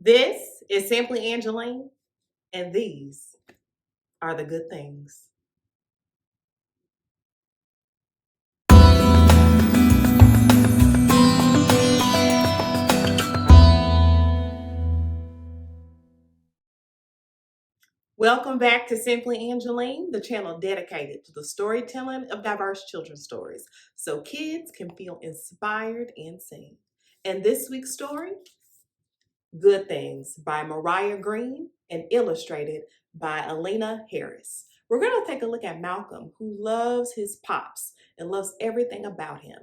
This is Simply Angeline, and these are the good things. Welcome back to Simply Angeline, the channel dedicated to the storytelling of diverse children's stories so kids can feel inspired and seen. And this week's story, Good Things by Mariah Greene and illustrated by Alleanna Harris. We're going to take a look at Malcolm, who loves his pops and loves everything about him.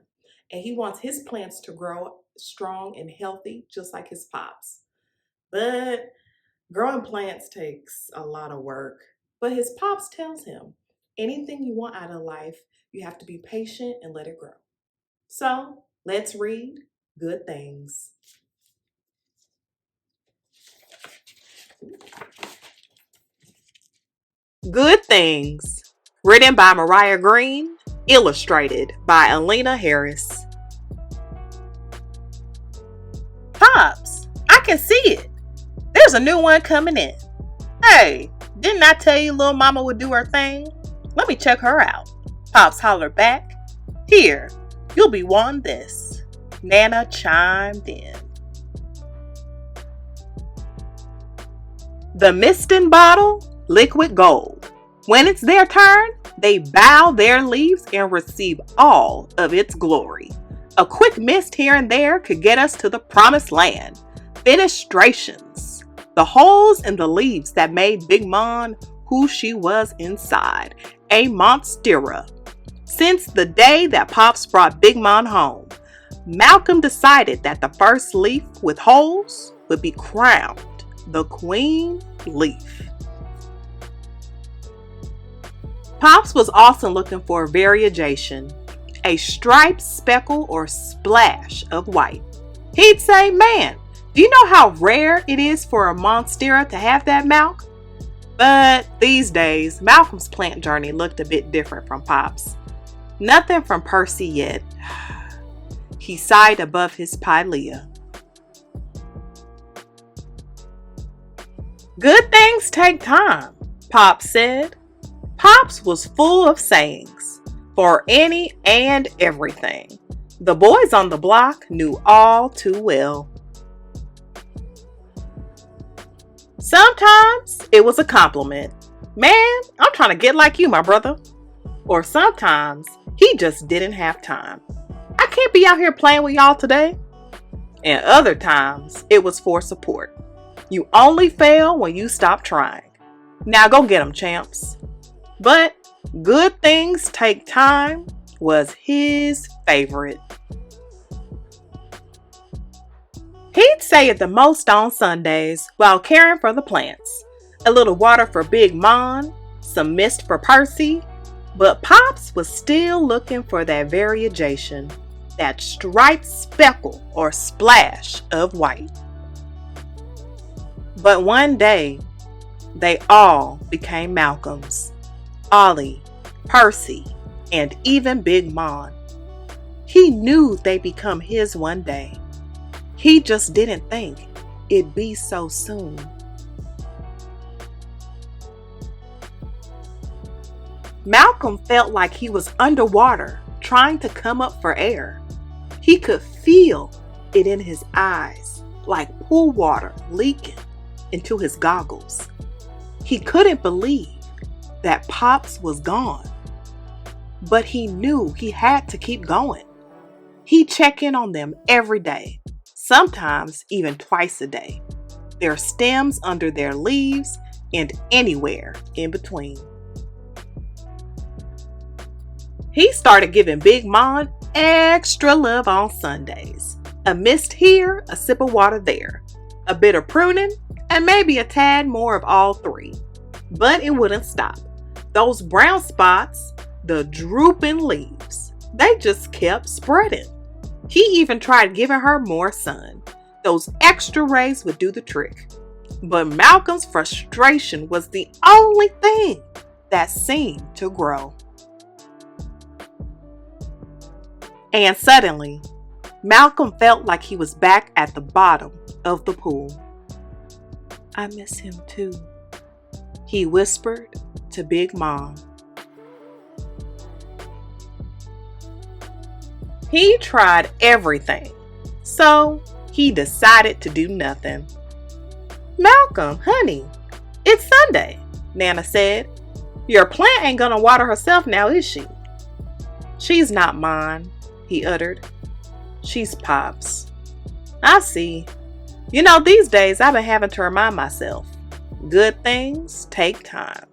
And he wants his plants to grow strong and healthy, just like his pops. But growing plants takes a lot of work. But his pops tells him, anything you want out of life, you have to be patient and let it grow. So let's read Good Things. Good Things, written by Mariah Greene, illustrated by Alleanna Harris. Pops, I can see it. There's a new one coming in. Hey, didn't I tell you little mama would do her thing? Let me check her out. Pops hollered back. Here, you'll be wanting this. Nana chimed in. The misting bottle, liquid gold. When it's their turn, they bow their leaves and receive all of its glory. A quick mist here and there could get us to the promised land. Fenestrations. The holes in the leaves that made Big Mon who she was inside. A monstera. Since the day that Pops brought Big Mon home, Malcolm decided that the first leaf with holes would be crowned the queen leaf. Pops was also looking for a variegation, a striped speckle or splash of white. He'd say, man, do you know how rare it is for a monstera to have that, Malk? But these days, Malcolm's plant journey looked a bit different from Pop's. Nothing from Percy yet. He sighed above his pilea. Good things take time, Pops said. Pops was full of sayings for any and everything. The boys on the block knew all too well. Sometimes it was a compliment. Man, I'm trying to get like you, my brother. Or sometimes he just didn't have time. I can't be out here playing with y'all today. And other times it was for support. You only fail when you stop trying. Now go get 'em, champs. But good things take time was his favorite. He'd say it the most on Sundays while caring for the plants. A little water for Big Mon, some mist for Percy, but Pops was still looking for that variegation, that striped speckle or splash of white. But one day, they all became Malcolms. Ollie, Percy, and even Big Mon. He knew they'd become his one day. He just didn't think it'd be so soon. Malcolm felt like he was underwater, trying to come up for air. He could feel it in his eyes, like pool water leaking into his goggles. He couldn't believe that Pops was gone, but he knew he had to keep going. He'd check in on them every day, sometimes even twice a day, their stems under their leaves and anywhere in between. He started giving Big Mon extra love on Sundays. A mist here, a sip of water there, a bit of pruning, and maybe a tad more of all three. But it wouldn't stop. Those brown spots, the drooping leaves, they just kept spreading. He even tried giving her more sun. Those extra rays would do the trick. But Malcolm's frustration was the only thing that seemed to grow. And suddenly, Malcolm felt like he was back at the bottom of the pool. I miss him too, he whispered to Big Mom. He tried everything, so he decided to do nothing. Malcolm, honey, it's Sunday, Nana said. Your plant ain't gonna water herself now, is she? She's not mine, he uttered. She's Pop's. I see. You know, these days I've been having to remind myself, good things take time.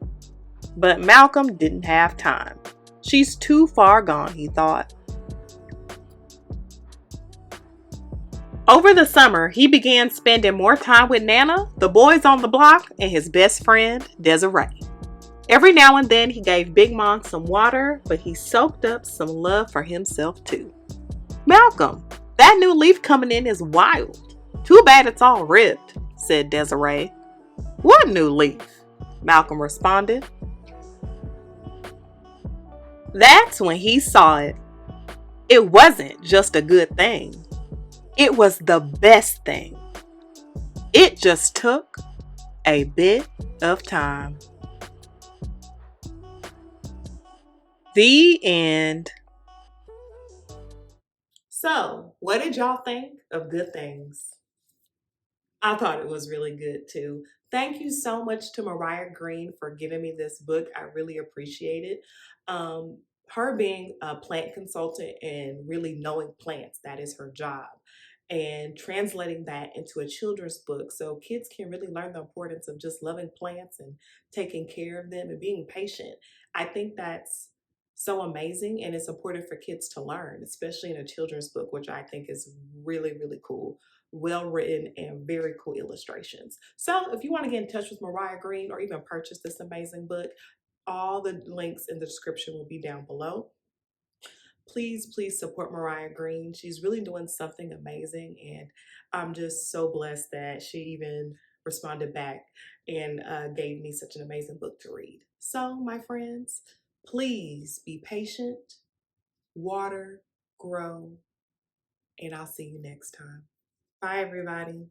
But Malcolm didn't have time. She's too far gone, he thought. Over the summer, he began spending more time with Nana, the boys on the block, and his best friend, Desiree. Every now and then he gave Big Mom some water, but he soaked up some love for himself too. Malcolm, that new leaf coming in is wild. Too bad it's all ripped, said Desiree. What new leaf? Malcolm responded. That's when he saw it. It wasn't just a good thing. It was the best thing. It just took a bit of time. The end. So, what did y'all think of Good Things? I thought it was really good too. Thank you so much to Mariah Greene for giving me this book. I really appreciate it. Um, Her being a plant consultant and really knowing plants, that is her job. And translating that into a children's book so kids can really learn the importance of just loving plants and taking care of them and being patient. I think that's so amazing, and it's important for kids to learn, especially in a children's book, which I think is really, really cool. Well written and very cool illustrations. So if you want to get in touch with Mariah Greene or even purchase this amazing book, all the links in the description will be down below. Please, please support Mariah Greene. She's really doing something amazing, and I'm just so blessed that she even responded back and gave me such an amazing book to read. So, my friends, please be patient, water, grow, and I'll see you next time. Bye, everybody.